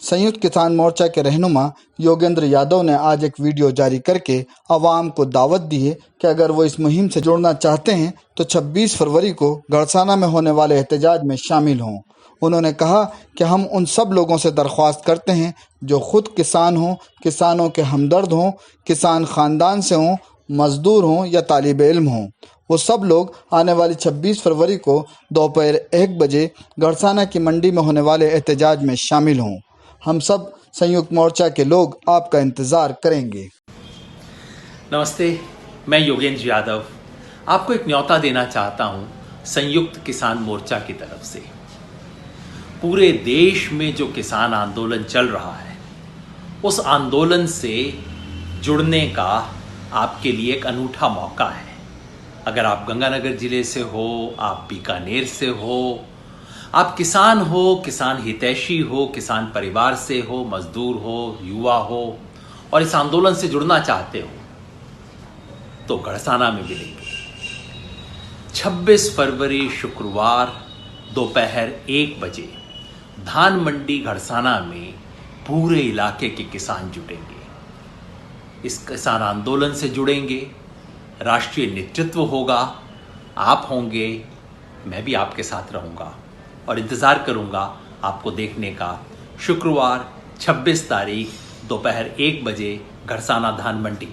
संयुक्त किसान मोर्चा के रहनुमा योगेंद्र यादव ने आज एक वीडियो जारी करके आवाम को दावत दी है कि अगर वो इस मुहिम से जुड़ना चाहते हैं तो 26 फरवरी को गड़साना में होने वाले एहतजाज में शामिल हों। उन्होंने कहा कि हम उन सब लोगों से दरख्वास्त करते हैं जो खुद किसान हों, किसानों के हमदर्द हों, किसान ख़ानदान से हों, मजदूर हों या तालिब इल्म हों। वो सब लोग आने वाली 26 फरवरी को दोपहर 1 बजे गड़साना की मंडी में होने वाले एहतजाज में शामिल हों। हम सब संयुक्त मोर्चा के लोग आपका इंतज़ार करेंगे। नमस्ते, मैं योगेंद्र यादव आपको एक न्योता देना चाहता हूं संयुक्त किसान मोर्चा की तरफ से। पूरे देश में जो किसान आंदोलन चल रहा है, उस आंदोलन से जुड़ने का आपके लिए एक अनूठा मौका है। अगर आप गंगानगर जिले से हो, आप बीकानेर से हो, आप किसान हो, किसान हितैषी हो, किसान परिवार से हो, मजदूर हो, युवा हो और इस आंदोलन से जुड़ना चाहते हो, तो गड़साना में मिलेंगे 26 फरवरी शुक्रवार दोपहर 1 बजे धान मंडी गड़साना में पूरे इलाके के किसान जुटेंगे। इस किसान आंदोलन से जुड़ेंगे, राष्ट्रीय नेतृत्व होगा, आप होंगे, मैं भी आपके साथ रहूँगा और इंतज़ार करूँगा आपको देखने का। शुक्रवार 26 तारीख दोपहर 1 बजे गड़साना धान मंडी।